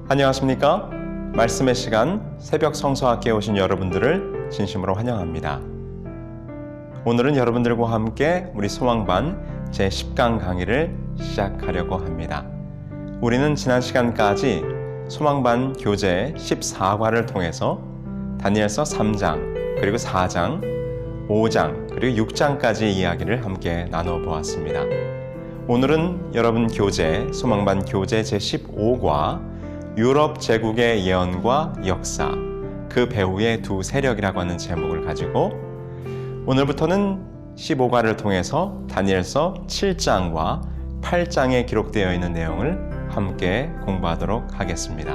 안녕하십니까? 말씀의 시간 새벽 성서학교에 오신 여러분들을 진심으로 환영합니다. 오늘은 여러분들과 함께 우리 소망반 제10강 강의를 시작하려고 합니다. 우리는 지난 시간까지 소망반 교재 14과를 통해서 다니엘서 3장, 그리고 4장, 5장, 그리고 6장까지의 이야기를 함께 나눠보았습니다. 오늘은 여러분 교재, 소망반 교재 제15과 유럽 제국의 예언과 역사, 그 배후의 두 세력이라고 하는 제목을 가지고 오늘부터는 15과를 통해서 다니엘서 7장과 8장에 기록되어 있는 내용을 함께 공부하도록 하겠습니다.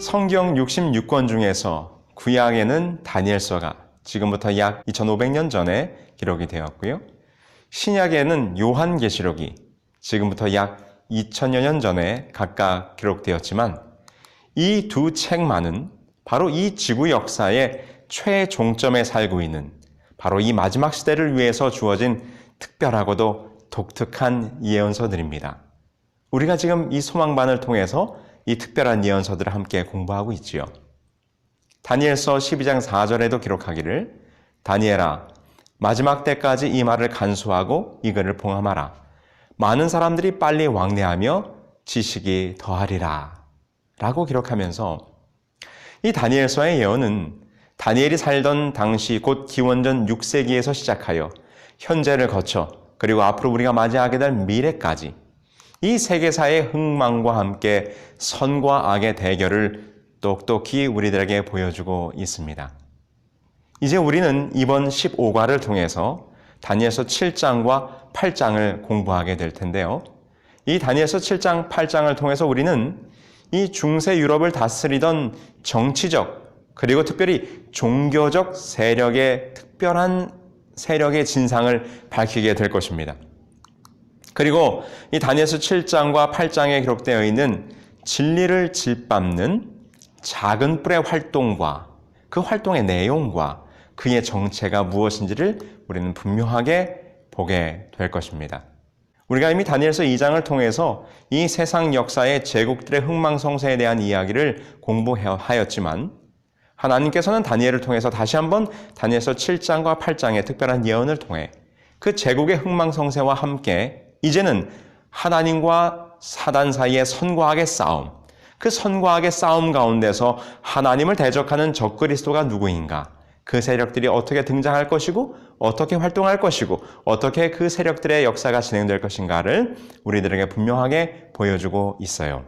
성경 66권 중에서 구약에는 다니엘서가 지금부터 약 2500년 전에 기록이 되었고요. 신약에는 요한계시록이 지금부터 약 2000여 년 전에 각각 기록되었지만 이 두 책만은 바로 이 지구 역사의 최종점에 살고 있는 바로 이 마지막 시대를 위해서 주어진 특별하고도 독특한 예언서들입니다. 우리가 지금 이 소망반을 통해서 이 특별한 예언서들을 함께 공부하고 있지요. 다니엘서 12장 4절에도 기록하기를 다니엘아 마지막 때까지 이 말을 간수하고 이 글을 봉함하라. 많은 사람들이 빨리 왕래하며 지식이 더하리라 라고 기록하면서 이 다니엘서의 예언은 다니엘이 살던 당시 곧 기원전 6세기에서 시작하여 현재를 거쳐 그리고 앞으로 우리가 맞이하게 될 미래까지 이 세계사의 흥망과 함께 선과 악의 대결을 똑똑히 우리들에게 보여주고 있습니다. 이제 우리는 이번 15과를 통해서 다니엘서 7장과 8장을 공부하게 될 텐데요. 이 다니엘서 7장, 8장을 통해서 우리는 이 중세 유럽을 다스리던 정치적 그리고 특별히 종교적 세력의 특별한 세력의 진상을 밝히게 될 것입니다. 그리고 이 다니엘서 7장과 8장에 기록되어 있는 진리를 짓밟는 작은 뿔의 활동과 그 활동의 내용과 그의 정체가 무엇인지를 우리는 분명하게 보게 될 것입니다. 우리가 이미 다니엘서 2장을 통해서 이 세상 역사의 제국들의 흥망성쇠에 대한 이야기를 공부하였지만 하나님께서는 다니엘을 통해서 다시 한번 다니엘서 7장과 8장의 특별한 예언을 통해 그 제국의 흥망성쇠와 함께 이제는 하나님과 사단 사이의 선과 악의 싸움, 그 선과 악의 싸움 가운데서 하나님을 대적하는 적그리스도가 누구인가, 그 세력들이 어떻게 등장할 것이고 어떻게 활동할 것이고 어떻게 그 세력들의 역사가 진행될 것인가를 우리들에게 분명하게 보여주고 있어요.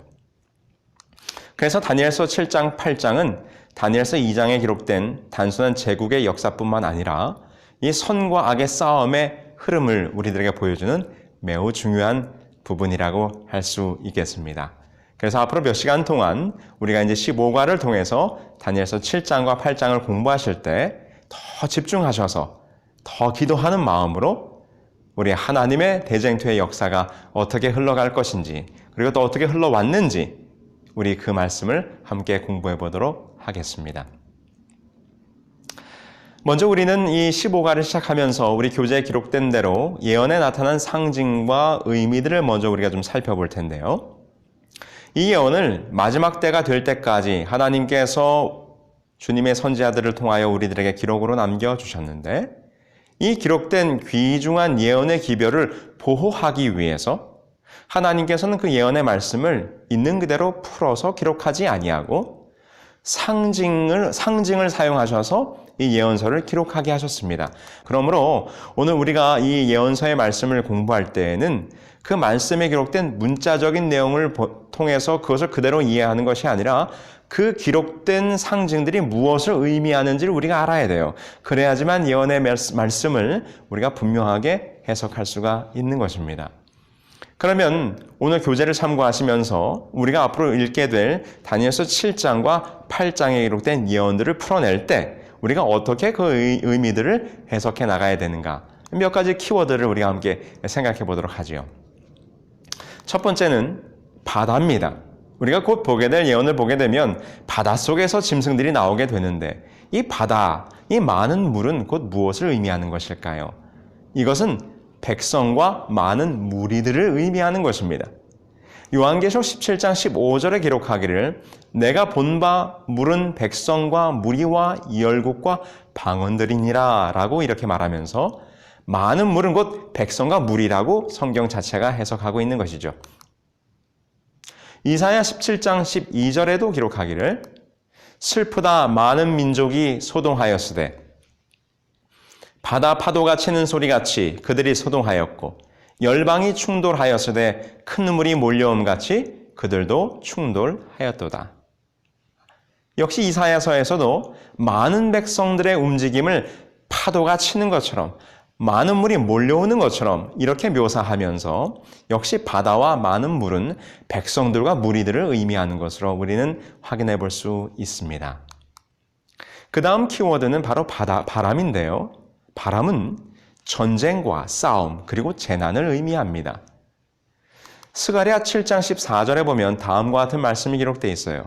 그래서 다니엘서 7장, 8장은 다니엘서 2장에 기록된 단순한 제국의 역사뿐만 아니라 이 선과 악의 싸움의 흐름을 우리들에게 보여주는 매우 중요한 부분이라고 할 수 있겠습니다. 그래서 앞으로 몇 시간 동안 우리가 이제 15과를 통해서 다니엘서 7장과 8장을 공부하실 때 더 집중하셔서 더 기도하는 마음으로 우리 하나님의 대쟁투의 역사가 어떻게 흘러갈 것인지 그리고 또 어떻게 흘러왔는지 우리 그 말씀을 함께 공부해 보도록 하겠습니다. 먼저 우리는 이 15과를 시작하면서 우리 교재에 기록된 대로 예언에 나타난 상징과 의미들을 먼저 우리가 좀 살펴볼 텐데요. 이 예언을 마지막 때가 될 때까지 하나님께서 주님의 선지자들을 통하여 우리들에게 기록으로 남겨주셨는데 이 기록된 귀중한 예언의 기별을 보호하기 위해서 하나님께서는 그 예언의 말씀을 있는 그대로 풀어서 기록하지 아니하고 상징을 사용하셔서 이 예언서를 기록하게 하셨습니다. 그러므로 오늘 우리가 이 예언서의 말씀을 공부할 때에는 그 말씀에 기록된 문자적인 내용을 통해서 그것을 그대로 이해하는 것이 아니라 그 기록된 상징들이 무엇을 의미하는지를 우리가 알아야 돼요. 그래야지만 예언의 말씀을 우리가 분명하게 해석할 수가 있는 것입니다. 그러면 오늘 교재를 참고하시면서 우리가 앞으로 읽게 될 다니엘서 7장과 8장에 기록된 예언들을 풀어낼 때 우리가 어떻게 그 의미들을 해석해 나가야 되는가 몇 가지 키워드를 우리가 함께 생각해 보도록 하지요. 첫 번째는 바다입니다. 우리가 곧 보게 될 예언을 보게 되면 바닷속에서 짐승들이 나오게 되는데 이 바다, 이 많은 물은 곧 무엇을 의미하는 것일까요? 이것은 백성과 많은 무리들을 의미하는 것입니다. 요한계시록 17장 15절에 기록하기를 내가 본 바 물은 백성과 무리와 열국과 방언들이니라 라고 이렇게 말하면서 많은 물은 곧 백성과 무리라고 성경 자체가 해석하고 있는 것이죠. 이사야 17장 12절에도 기록하기를 슬프다 많은 민족이 소동하였으되 바다 파도가 치는 소리같이 그들이 소동하였고 열방이 충돌하였으되 큰 물이 몰려옴같이 그들도 충돌하였도다. 역시 이사야서에서도 많은 백성들의 움직임을 파도가 치는 것처럼 많은 물이 몰려오는 것처럼 이렇게 묘사하면서 역시 바다와 많은 물은 백성들과 무리들을 의미하는 것으로 우리는 확인해 볼 수 있습니다. 그 다음 키워드는 바로 바람인데요. 바람은 전쟁과 싸움 그리고 재난을 의미합니다. 스가랴 7장 14절에 보면 다음과 같은 말씀이 기록되어 있어요.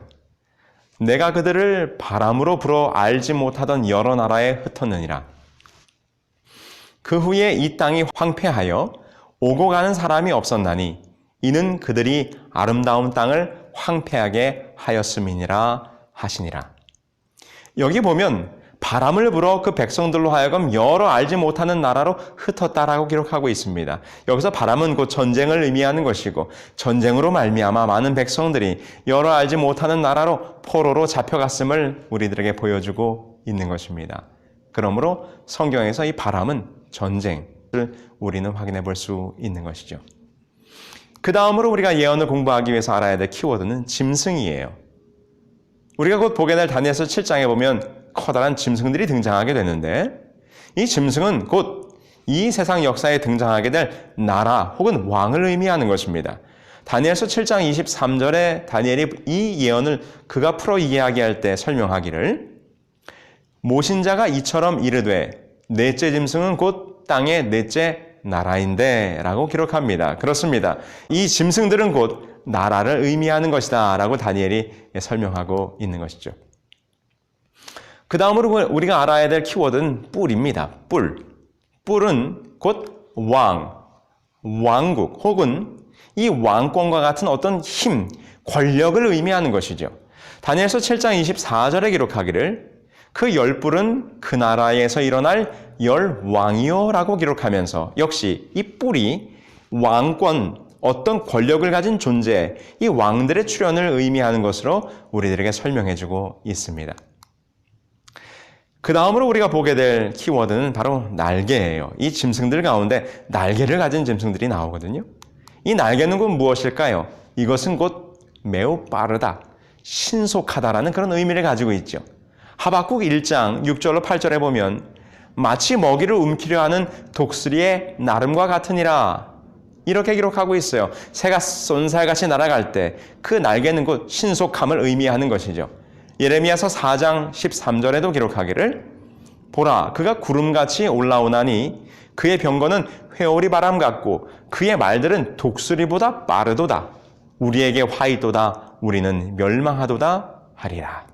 내가 그들을 바람으로 불어 알지 못하던 여러 나라에 흩었느니라. 그 후에 이 땅이 황폐하여 오고 가는 사람이 없었나니 이는 그들이 아름다운 땅을 황폐하게 하였음이니라 하시니라. 여기 보면 바람을 불어 그 백성들로 하여금 여러 알지 못하는 나라로 흩었다라고 기록하고 있습니다. 여기서 바람은 곧 전쟁을 의미하는 것이고 전쟁으로 말미암아 많은 백성들이 여러 알지 못하는 나라로 포로로 잡혀갔음을 우리들에게 보여주고 있는 것입니다. 그러므로 성경에서 이 바람은 전쟁을 우리는 확인해 볼 수 있는 것이죠. 그 다음으로 우리가 예언을 공부하기 위해서 알아야 될 키워드는 짐승이에요. 우리가 곧 보게 될 다니엘서 7장에 보면 커다란 짐승들이 등장하게 되는데 이 짐승은 곧 이 세상 역사에 등장하게 될 나라 혹은 왕을 의미하는 것입니다. 다니엘서 7장 23절에 다니엘이 이 예언을 그가 풀어 이야기할 때 설명하기를 모신자가 이처럼 이르되 넷째 짐승은 곧 땅의 넷째 나라인데 라고 기록합니다. 그렇습니다. 이 짐승들은 곧 나라를 의미하는 것이다 라고 다니엘이 설명하고 있는 것이죠. 그 다음으로 우리가 알아야 될 키워드는 뿔입니다. 뿔은 곧 왕국 혹은 이 왕권과 같은 어떤 힘, 권력을 의미하는 것이죠. 다니엘서 7장 24절에 기록하기를 그 10뿔은 그 나라에서 일어날 10왕이요 라고 기록하면서 역시 이 뿔이 왕권, 어떤 권력을 가진 존재, 이 왕들의 출현을 의미하는 것으로 우리들에게 설명해주고 있습니다. 그 다음으로 우리가 보게 될 키워드는 바로 날개예요. 이 짐승들 가운데 날개를 가진 짐승들이 나오거든요. 이 날개는 곧 무엇일까요? 이것은 곧 매우 빠르다, 신속하다라는 그런 의미를 가지고 있죠. 하박국 1장 6절로 8절에 보면 마치 먹이를 움키려 하는 독수리의 나름과 같으니라 이렇게 기록하고 있어요. 새가 쏜살같이 날아갈 때 그 날개는 곧 신속함을 의미하는 것이죠. 예레미야서 4장 13절에도 기록하기를 보라 그가 구름같이 올라오나니 그의 병거는 회오리 바람 같고 그의 말들은 독수리보다 빠르도다. 우리에게 화 있도다. 우리는 멸망하도다 하리라.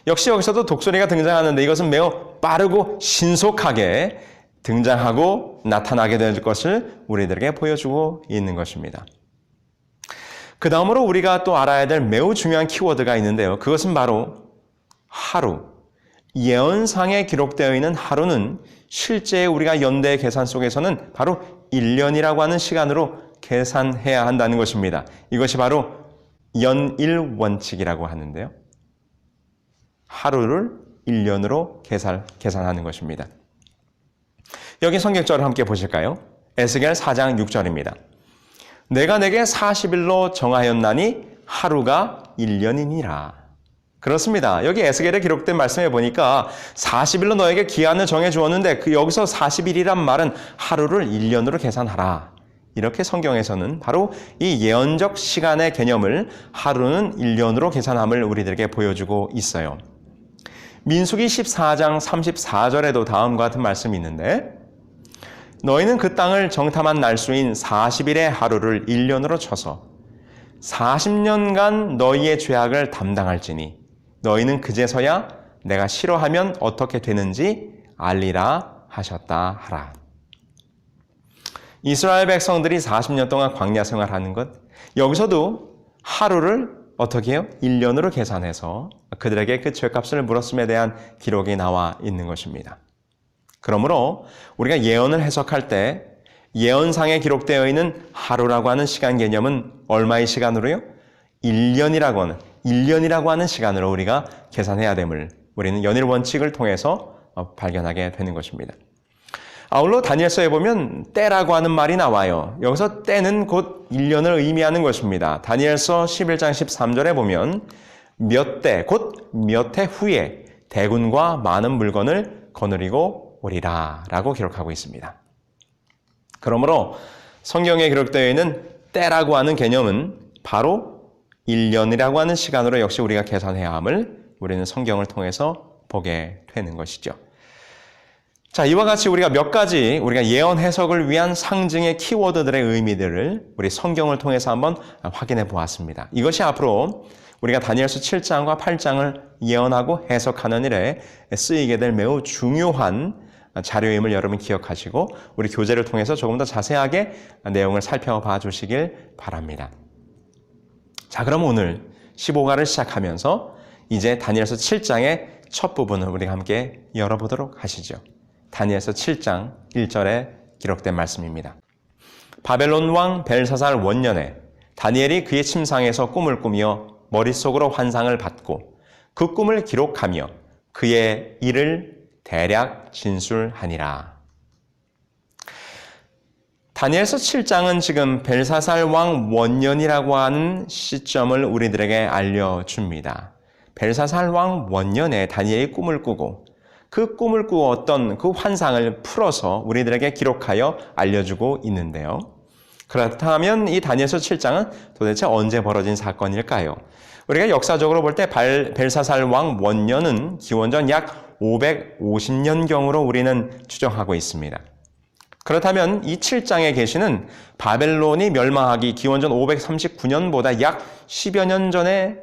역시 여기서도 독수리가 등장하는데 이것은 매우 빠르고 신속하게 등장하고 나타나게 될 것을 우리들에게 보여주고 있는 것입니다. 그 다음으로 우리가 또 알아야 될 매우 중요한 키워드가 있는데요. 그것은 바로 하루. 예언상에 기록되어 있는 하루는 실제 우리가 연대 계산 속에서는 바로 1년이라고 하는 시간으로 계산해야 한다는 것입니다. 이것이 바로 연일 원칙이라고 하는데요. 하루를 1년으로 계산하는 것입니다. 여기 성경절을 함께 보실까요? 에스겔 4장 6절입니다. 내가 내게 40일로 정하였나니 하루가 1년이니라. 그렇습니다. 여기 에스겔에 기록된 말씀에 보니까 40일로 너에게 기한을 정해주었는데 여기서 40일이란 말은 하루를 1년으로 계산하라. 이렇게 성경에서는 바로 이 예언적 시간의 개념을 하루는 1년으로 계산함을 우리들에게 보여주고 있어요. 민수기 14장 34절에도 다음과 같은 말씀이 있는데 너희는 그 땅을 정탐한 날수인 40일의 하루를 1년으로 쳐서 40년간 너희의 죄악을 담당할지니 너희는 그제서야 내가 싫어하면 어떻게 되는지 알리라 하셨다 하라. 이스라엘 백성들이 40년 동안 광야 생활하는 것, 여기서도 하루를 어떻게 해요? 1년으로 계산해서 그들에게 그 죄값을 물었음에 대한 기록이 나와 있는 것입니다. 그러므로 우리가 예언을 해석할 때 예언상에 기록되어 있는 하루라고 하는 시간 개념은 얼마의 시간으로요? 1년이라고 하는 시간으로 우리가 계산해야 됨을 우리는 연일 원칙을 통해서 발견하게 되는 것입니다. 아울러 다니엘서에 보면 때라고 하는 말이 나와요. 여기서 때는 곧 1년을 의미하는 것입니다. 다니엘서 11장 13절에 보면 몇 때, 곧 몇 해 후에 대군과 많은 물건을 거느리고 오리라 라고 기록하고 있습니다. 그러므로 성경에 기록되어 있는 때라고 하는 개념은 바로 1년이라고 하는 시간으로 역시 우리가 계산해야 함을 우리는 성경을 통해서 보게 되는 것이죠. 자, 이와 같이 우리가 몇 가지 우리가 예언 해석을 위한 상징의 키워드들의 의미들을 우리 성경을 통해서 한번 확인해 보았습니다. 이것이 앞으로 우리가 다니엘서 7장과 8장을 예언하고 해석하는 일에 쓰이게 될 매우 중요한 자료임을 여러분 기억하시고 우리 교재를 통해서 조금 더 자세하게 내용을 살펴봐 주시길 바랍니다. 자, 그럼 오늘 15가를 시작하면서 이제 다니엘서 7장의 첫 부분을 우리가 함께 열어보도록 하시죠. 다니엘서 7장 1절에 기록된 말씀입니다. 바벨론 왕 벨사살 원년에 다니엘이 그의 침상에서 꿈을 꾸며 머릿속으로 환상을 받고 그 꿈을 기록하며 그의 일을 대략 진술하니라. 다니엘서 7장은 지금 벨사살 왕 원년이라고 하는 시점을 우리들에게 알려줍니다. 벨사살 왕 원년에 다니엘이 꿈을 꾸고 그 꿈을 꾸었던 그 환상을 풀어서 우리들에게 기록하여 알려주고 있는데요. 그렇다면 이 다니엘서 7장은 도대체 언제 벌어진 사건일까요? 우리가 역사적으로 볼 때 벨사살 왕 원년은 기원전 약 550년경으로 우리는 추정하고 있습니다. 그렇다면 이 7장에 계시는 바벨론이 멸망하기 기원전 539년보다 약 10여 년 전에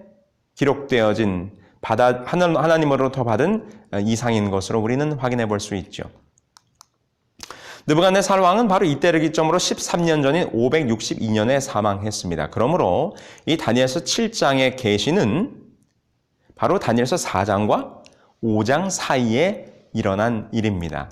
기록되어진 하나님으로부터 받은 이상인 것으로 우리는 확인해 볼 수 있죠. 느부갓네살 왕은 바로 이때를 기점으로 13년 전인 562년에 사망했습니다. 그러므로 이 다니엘서 7장의 계시는 바로 다니엘서 4장과 5장 사이에 일어난 일입니다.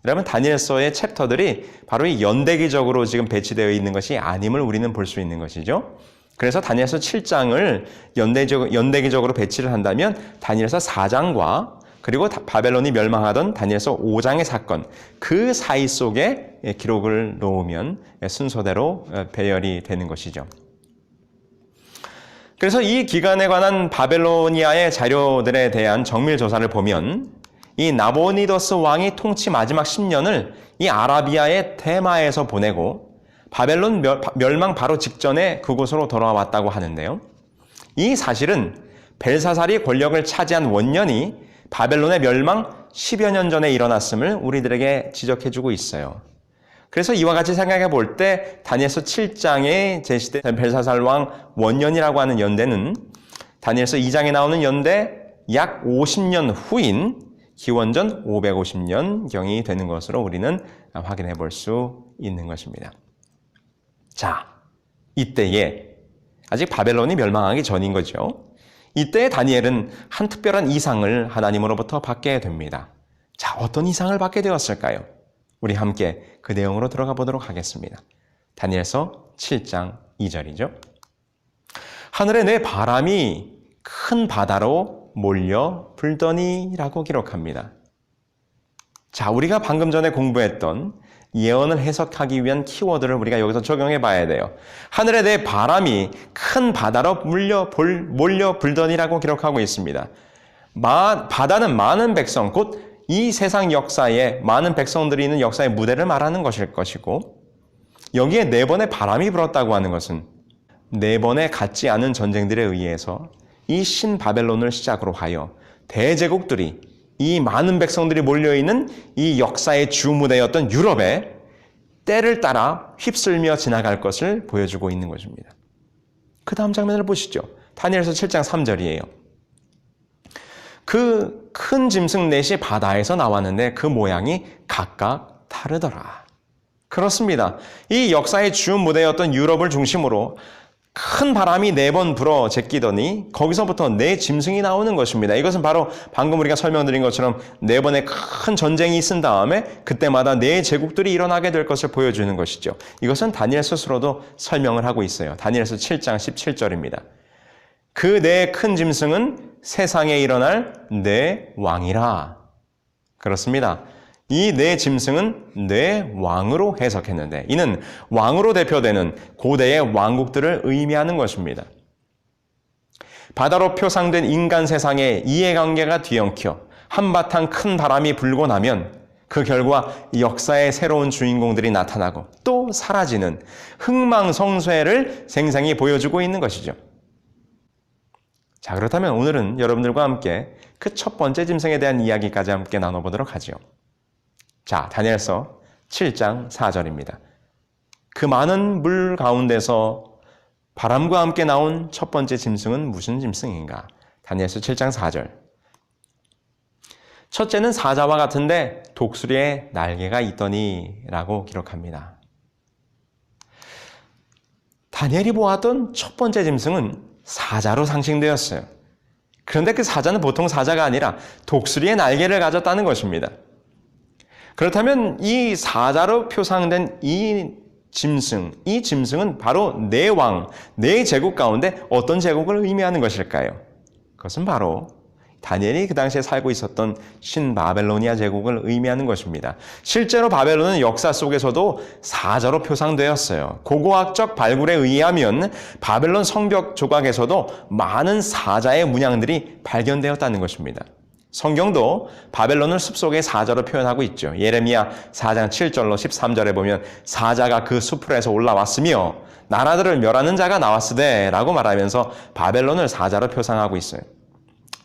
여러분, 다니엘서의 챕터들이 바로 이 연대기적으로 지금 배치되어 있는 것이 아님을 우리는 볼 수 있는 것이죠. 그래서 다니엘서 7장을 연대기적으로 배치를 한다면 다니엘서 4장과 그리고 바벨론이 멸망하던 다니엘서 5장의 사건, 그 사이 속에 기록을 놓으면 순서대로 배열이 되는 것이죠. 그래서 이 기간에 관한 바벨로니아의 자료들에 대한 정밀 조사를 보면 이 나보니더스 왕이 통치 마지막 10년을 이 아라비아의 테마에서 보내고 바벨론 멸망 바로 직전에 그곳으로 돌아왔다고 하는데요. 이 사실은 벨사살이 권력을 차지한 원년이 바벨론의 멸망 10여 년 전에 일어났음을 우리들에게 지적해주고 있어요. 그래서 이와 같이 생각해 볼 때 다니엘서 7장에 제시된 벨사살 왕 원년이라고 하는 연대는 다니엘서 2장에 나오는 연대 약 50년 후인 기원전 550년경이 되는 것으로 우리는 확인해 볼 수 있는 것입니다. 자, 이때에 아직 바벨론이 멸망하기 전인 거죠. 이때 다니엘은 한 특별한 이상을 하나님으로부터 받게 됩니다. 자, 어떤 이상을 받게 되었을까요? 우리 함께 그 내용으로 들어가 보도록 하겠습니다. 다니엘서 7장 2절이죠. 하늘에 내 바람이 큰 바다로 몰려 불더니라고 기록합니다. 자, 우리가 방금 전에 공부했던 예언을 해석하기 위한 키워드를 우리가 여기서 적용해 봐야 돼요. 하늘에 내 바람이 큰 바다로 몰려 불더니라고 기록하고 있습니다. 바다는 많은 백성, 곧 이 세상 역사에 많은 백성들이 있는 역사의 무대를 말하는 것일 것이고, 여기에 4번의 바람이 불었다고 하는 것은 4번의 같지 않은 전쟁들에 의해서 이 신바벨론을 시작으로 하여 대제국들이 이 많은 백성들이 몰려있는 이 역사의 주무대였던 유럽에 때를 따라 휩쓸며 지나갈 것을 보여주고 있는 것입니다. 그 다음 장면을 보시죠. 다니엘서 7장 3절이에요. 그 큰 짐승 넷이 바다에서 나왔는데 그 모양이 각각 다르더라. 그렇습니다. 이 역사의 주무대였던 유럽을 중심으로 큰 바람이 4번 불어 제끼더니 거기서부터 4짐승이 나오는 것입니다. 이것은 바로 방금 우리가 설명드린 것처럼 4번의 큰 전쟁이 있은 다음에 그때마다 4제국들이 일어나게 될 것을 보여주는 것이죠. 이것은 다니엘 스스로도 설명을 하고 있어요. 다니엘서 7장 17절입니다. 그 4큰 짐승은 세상에 일어날 4왕이라. 그렇습니다. 이 4짐승은 4왕으로 해석했는데 이는 왕으로 대표되는 고대의 왕국들을 의미하는 것입니다. 바다로 표상된 인간 세상의 이해관계가 뒤엉켜 한바탕 큰 바람이 불고 나면 그 결과 역사의 새로운 주인공들이 나타나고 또 사라지는 흥망성쇠를 생생히 보여주고 있는 것이죠. 자, 그렇다면 오늘은 여러분들과 함께 그 첫 번째 짐승에 대한 이야기까지 함께 나눠보도록 하죠. 자, 다니엘서 7장 4절입니다. 그 많은 물 가운데서 바람과 함께 나온 첫 번째 짐승은 무슨 짐승인가? 다니엘서 7장 4절. 첫째는 사자와 같은데 독수리에 날개가 있더니 라고 기록합니다. 다니엘이 보았던 첫 번째 짐승은 사자로 상징되었어요. 그런데 그 사자는 보통 사자가 아니라 독수리의 날개를 가졌다는 것입니다. 그렇다면 이 사자로 표상된 이 짐승은 바로 4왕, 4제국 가운데 어떤 제국을 의미하는 것일까요? 그것은 바로 다니엘이 그 당시에 살고 있었던 신바벨로니아 제국을 의미하는 것입니다. 실제로 바벨론은 역사 속에서도 사자로 표상되었어요. 고고학적 발굴에 의하면 바벨론 성벽 조각에서도 많은 사자의 문양들이 발견되었다는 것입니다. 성경도 바벨론을 숲속의 사자로 표현하고 있죠. 예레미야 4장 7절로 13절에 보면 사자가 그 숲풀에서 올라왔으며 나라들을 멸하는 자가 나왔으되 라고 말하면서 바벨론을 사자로 표상하고 있어요.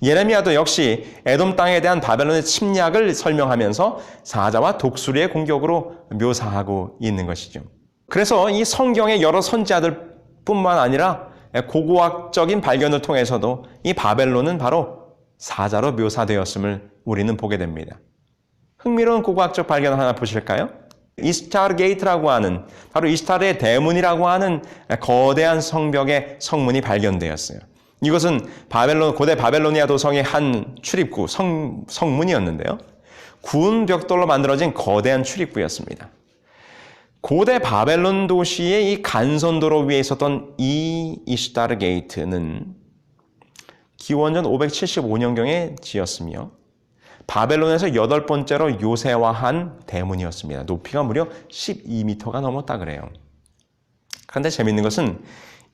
예레미야도 역시 에돔 땅에 대한 바벨론의 침략을 설명하면서 사자와 독수리의 공격으로 묘사하고 있는 것이죠. 그래서 이 성경의 여러 선지자들뿐만 아니라 고고학적인 발견을 통해서도 이 바벨론은 바로 사자로 묘사되었음을 우리는 보게 됩니다. 흥미로운 고고학적 발견 하나 보실까요? 이스타르 게이트라고 하는, 바로 이스타르의 대문이라고 하는 거대한 성벽의 성문이 발견되었어요. 이것은 고대 바벨로니아 도성의 한 출입구, 성문이었는데요. 구운 벽돌로 만들어진 거대한 출입구였습니다. 고대 바벨론 도시의 이 간선도로 위에 있었던 이 이스타르 게이트는 기원전 575년경에 지었으며 바벨론에서 8번째로 요새화한 대문이었습니다. 높이가 무려 12m가 넘었다 그래요. 그런데 재밌는 것은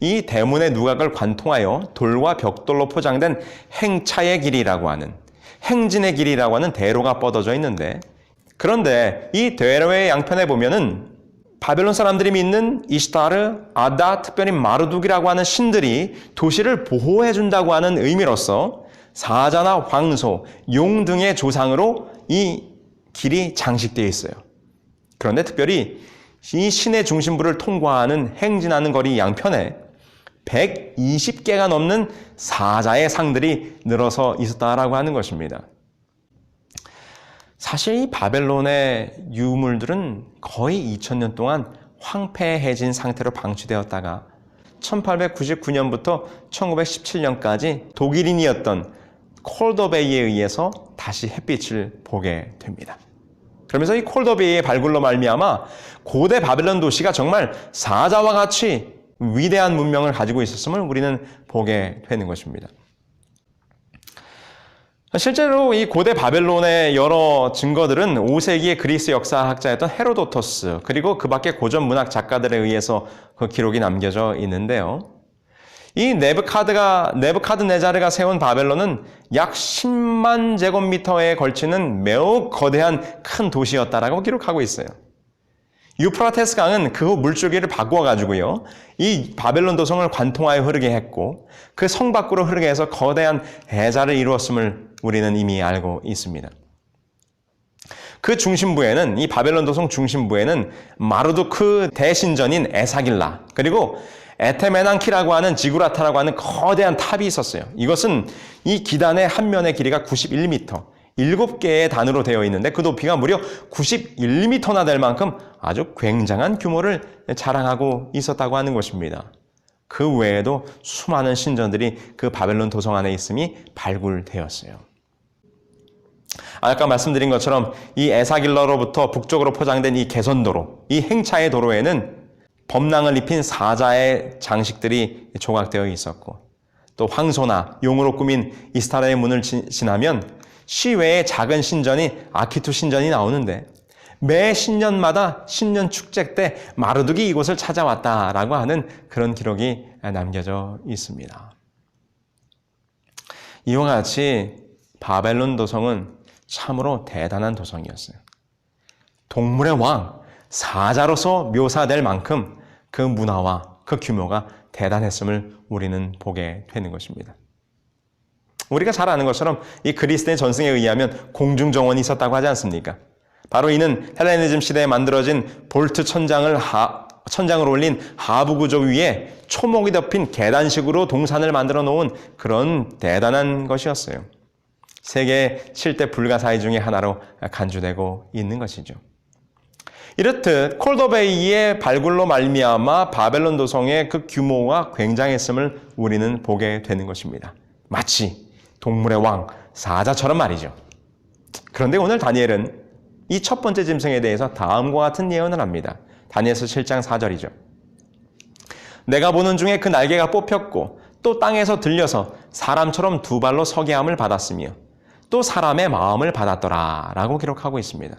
이 대문의 누각을 관통하여 돌과 벽돌로 포장된 행차의 길이라고 하는, 행진의 길이라고 하는 대로가 뻗어져 있는데, 그런데 이 대로의 양편에 보면은 바벨론 사람들이 믿는 이시타르, 아다, 특별히 마르둑이라고 하는 신들이 도시를 보호해준다고 하는 의미로서 사자나 황소, 용 등의 조상으로 이 길이 장식되어 있어요. 그런데 특별히 이 신의 중심부를 통과하는 행진하는 거리 양편에 120개가 넘는 사자의 상들이 늘어서 있었다라고 하는 것입니다. 사실 이 바벨론의 유물들은 거의 2000년 동안 황폐해진 상태로 방치되었다가 1899년부터 1917년까지 독일인이었던 콜더베이에 의해서 다시 햇빛을 보게 됩니다. 그러면서 이 콜더베이의 발굴로 말미암아 고대 바벨론 도시가 정말 사자와 같이 위대한 문명을 가지고 있었음을 우리는 보게 되는 것입니다. 실제로 이 고대 바벨론의 여러 증거들은 5세기의 그리스 역사학자였던 헤로도토스 그리고 그 밖의 고전 문학 작가들에 의해서 그 기록이 남겨져 있는데요. 이 네부카드네자르가 세운 바벨론은 약 10만 제곱미터에 걸치는 매우 거대한 큰 도시였다라고 기록하고 있어요. 유프라테스 강은 그 후 물줄기를 바꾸어가지고요, 이 바벨론 도성을 관통하여 흐르게 했고 그 성 밖으로 흐르게 해서 거대한 해자를 이루었음을 우리는 이미 알고 있습니다. 그 중심부에는, 이 바벨론 도성 중심부에는 마르두크 대신전인 에사길라 그리고 에테메난키라고 하는 지구라타라고 하는 거대한 탑이 있었어요. 이것은 이 기단의 한 면의 길이가 91m, 7개의 단으로 되어 있는데 그 높이가 무려 91m나 될 만큼 아주 굉장한 규모를 자랑하고 있었다고 하는 것입니다. 그 외에도 수많은 신전들이 그 바벨론 도성 안에 있음이 발굴되었어요. 아까 말씀드린 것처럼 이 에사길러로부터 북쪽으로 포장된 이 개선도로, 이 행차의 도로에는 범랑을 입힌 사자의 장식들이 조각되어 있었고, 또 황소나 용으로 꾸민 이스타라의 문을 지나면 시외의 작은 신전이 아키투 신전이 나오는데, 매 신년마다 신년 축제 때 마르둑이 이곳을 찾아왔다라고 하는 그런 기록이 남겨져 있습니다. 이와 같이 바벨론 도성은 참으로 대단한 도성이었어요. 동물의 왕, 사자로서 묘사될 만큼 그 문화와 그 규모가 대단했음을 우리는 보게 되는 것입니다. 우리가 잘 아는 것처럼 이 그리스의 전승에 의하면 공중정원이 있었다고 하지 않습니까? 바로 이는 헬레니즘 시대에 만들어진 볼트 천장을 올린 하부 구조 위에 초목이 덮인 계단식으로 동산을 만들어 놓은 그런 대단한 것이었어요. 세계 7대 불가사의 중에 하나로 간주되고 있는 것이죠. 이렇듯 콜더베이의 발굴로 말미암아 바벨론 도성의 그 규모가 굉장했음을 우리는 보게 되는 것입니다. 마치 동물의 왕, 사자처럼 말이죠. 그런데 오늘 다니엘은 이 첫 번째 짐승에 대해서 다음과 같은 예언을 합니다. 다니엘서 7장 4절이죠. 내가 보는 중에 그 날개가 뽑혔고 또 땅에서 들려서 사람처럼 두 발로 서게 함을 받았으며 또 사람의 마음을 받았더라 라고 기록하고 있습니다.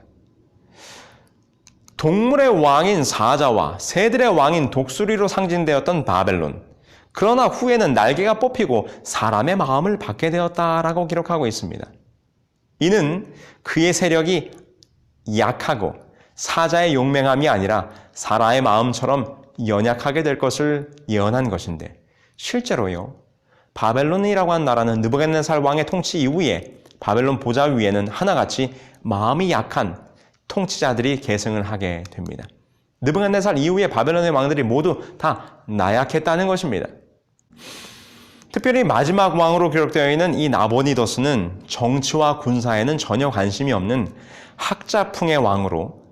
동물의 왕인 사자와 새들의 왕인 독수리로 상징되었던 바벨론, 그러나 후에는 날개가 뽑히고 사람의 마음을 받게 되었다라고 기록하고 있습니다. 이는 그의 세력이 약하고 사자의 용맹함이 아니라 사라의 마음처럼 연약하게 될 것을 예언한 것인데, 실제로요, 바벨론이라고 한 나라는 느부갓네살 왕의 통치 이후에 바벨론 보좌 위에는 하나같이 마음이 약한 통치자들이 계승을 하게 됩니다. 느부갓네살 이후에 바벨론의 왕들이 모두 다 나약했다는 것입니다. 특별히 마지막 왕으로 기록되어 있는 이 나보니더스는 정치와 군사에는 전혀 관심이 없는 학자풍의 왕으로,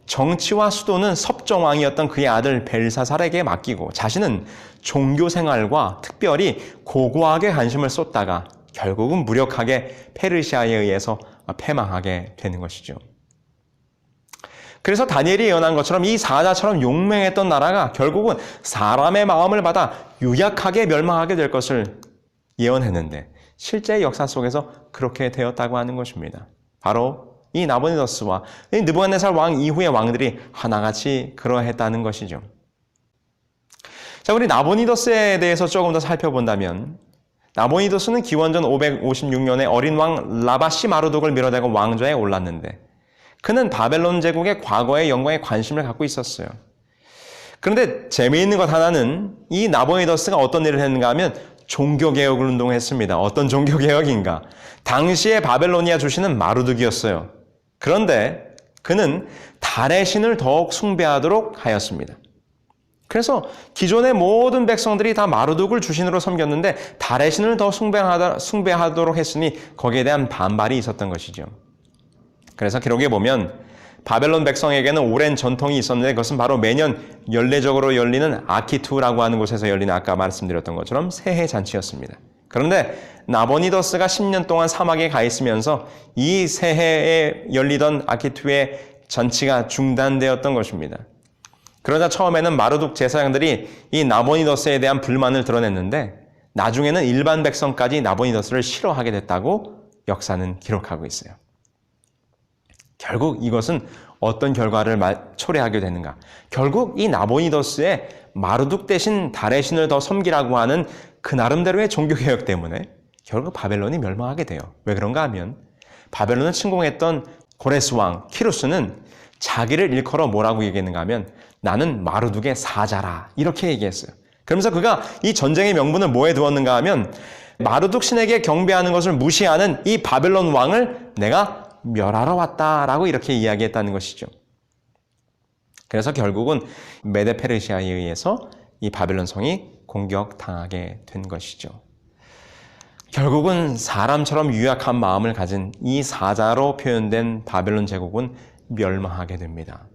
정치와 수도는 섭정왕이었던 그의 아들 벨사살에게 맡기고 자신은 종교 생활과 특별히 고고학에 관심을 쏟다가 결국은 무력하게 페르시아에 의해서 패망하게 되는 것이죠. 그래서 다니엘이 예언한 것처럼 이 사자처럼 용맹했던 나라가 결국은 사람의 마음을 받아 유약하게 멸망하게 될 것을 예언했는데, 실제 역사 속에서 그렇게 되었다고 하는 것입니다. 바로 이 나보니더스와 이 느부갓네살 왕 이후의 왕들이 하나같이 그러했다는 것이죠. 자, 우리 나보니더스에 대해서 조금 더 살펴본다면, 나보니더스는 기원전 556년에 어린 왕 라바시 마르독을 밀어내고 왕좌에 올랐는데, 그는 바벨론 제국의 과거의 영광에 관심을 갖고 있었어요. 그런데 재미있는 것 하나는 이 나보니더스가 어떤 일을 했는가 하면 종교개혁을 운동했습니다. 어떤 종교개혁인가? 당시의 바벨로니아 주신은 마르둑이었어요. 그런데 그는 달의 신을 더욱 숭배하도록 하였습니다. 그래서 기존의 모든 백성들이 다 마르둑을 주신으로 섬겼는데 달의 신을 더 숭배하도록 했으니 거기에 대한 반발이 있었던 것이죠. 그래서 기록에 보면 바벨론 백성에게는 오랜 전통이 있었는데, 그것은 바로 매년 연례적으로 열리는 아키투라고 하는 곳에서 열리는, 아까 말씀드렸던 것처럼 새해 잔치였습니다. 그런데 나보니더스가 10년 동안 사막에 가 있으면서 이 새해에 열리던 아키투의 잔치가 중단되었던 것입니다. 그러자 처음에는 마르둑 제사장들이 이 나보니더스에 대한 불만을 드러냈는데, 나중에는 일반 백성까지 나보니더스를 싫어하게 됐다고 역사는 기록하고 있어요. 결국 이것은 어떤 결과를 초래하게 되는가? 결국 이 나보니더스의 마르둑 대신 달의 신을 더 섬기라고 하는 그 나름대로의 종교개혁 때문에 결국 바벨론이 멸망하게 돼요. 왜 그런가 하면 바벨론을 침공했던 고레스 왕 키루스는 자기를 일컬어 뭐라고 얘기했는가 하면 나는 마르둑의 사자라, 이렇게 얘기했어요. 그러면서 그가 이 전쟁의 명분을 뭐에 두었는가 하면 마르둑 신에게 경배하는 것을 무시하는 이 바벨론 왕을 내가 멸하러 왔다라고 이렇게 이야기했다는 것이죠. 그래서 결국은 메데 페르시아에 의해서 이 바벨론 성이 공격당하게 된 것이죠. 결국은 사람처럼 유약한 마음을 가진 이 사자로 표현된 바벨론 제국은 멸망하게 됩니다.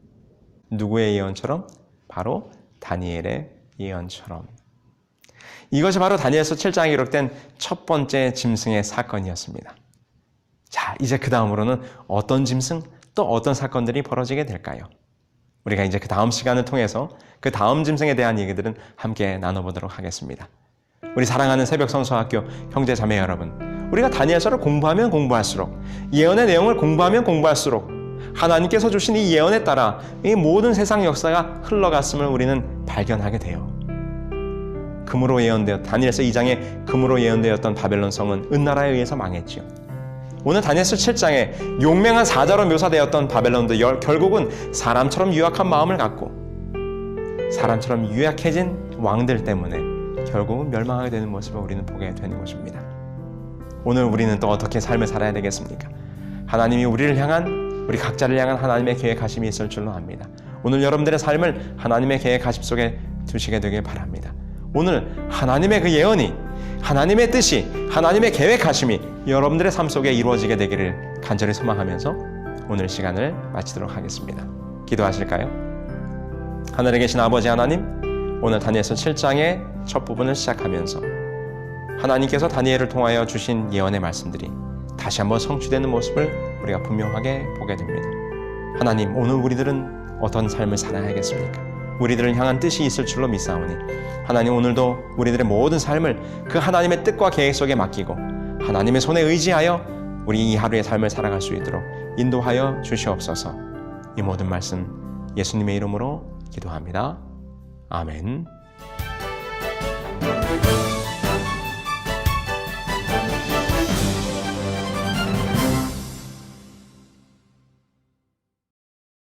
누구의 예언처럼? 바로 다니엘의 예언처럼. 이것이 바로 다니엘서 7장에 기록된 첫 번째 짐승의 사건이었습니다. 자, 이제 그 다음으로는 어떤 짐승, 또 어떤 사건들이 벌어지게 될까요? 우리가 이제 그 다음 시간을 통해서 그 다음 짐승에 대한 얘기들은 함께 나눠보도록 하겠습니다. 우리 사랑하는 새벽 성서학교 형제 자매 여러분, 우리가 다니엘서를 공부하면 공부할수록, 예언의 내용을 공부하면 공부할수록 하나님께서 주신 이 예언에 따라 이 모든 세상 역사가 흘러갔음을 우리는 발견하게 돼요. 금으로 다니엘서 2장에 금으로 예언되었던 바벨론 성은 은나라에 의해서 망했지요. 오늘 다니엘서 7장에 용맹한 사자로 묘사되었던 바벨론도 결국은 사람처럼 유약한 마음을 갖고 사람처럼 유약해진 왕들 때문에 결국은 멸망하게 되는 모습을 우리는 보게 되는 것입니다. 오늘 우리는 또 어떻게 삶을 살아야 되겠습니까? 하나님이 우리를 향한, 우리 각자를 향한 하나님의 계획하심이 있을 줄로 압니다. 오늘 여러분들의 삶을 하나님의 계획하심 속에 두시게 되길 바랍니다. 오늘 하나님의 그 예언이, 하나님의 뜻이, 하나님의 계획하심이 여러분들의 삶 속에 이루어지게 되기를 간절히 소망하면서 오늘 시간을 마치도록 하겠습니다. 기도하실까요? 하늘에 계신 아버지 하나님, 오늘 다니엘서 7장의 첫 부분을 시작하면서 하나님께서 다니엘을 통하여 주신 예언의 말씀들이 다시 한번 성취되는 모습을 우리가 분명하게 보게 됩니다. 하나님, 오늘 우리들은 어떤 삶을 살아야겠습니까? 우리들을 향한 뜻이 있을 줄로 믿사오니 하나님, 오늘도 우리들의 모든 삶을 그 하나님의 뜻과 계획 속에 맡기고 하나님의 손에 의지하여 우리 이 하루의 삶을 살아갈 수 있도록 인도하여 주시옵소서. 이 모든 말씀 예수님의 이름으로 기도합니다. 아멘.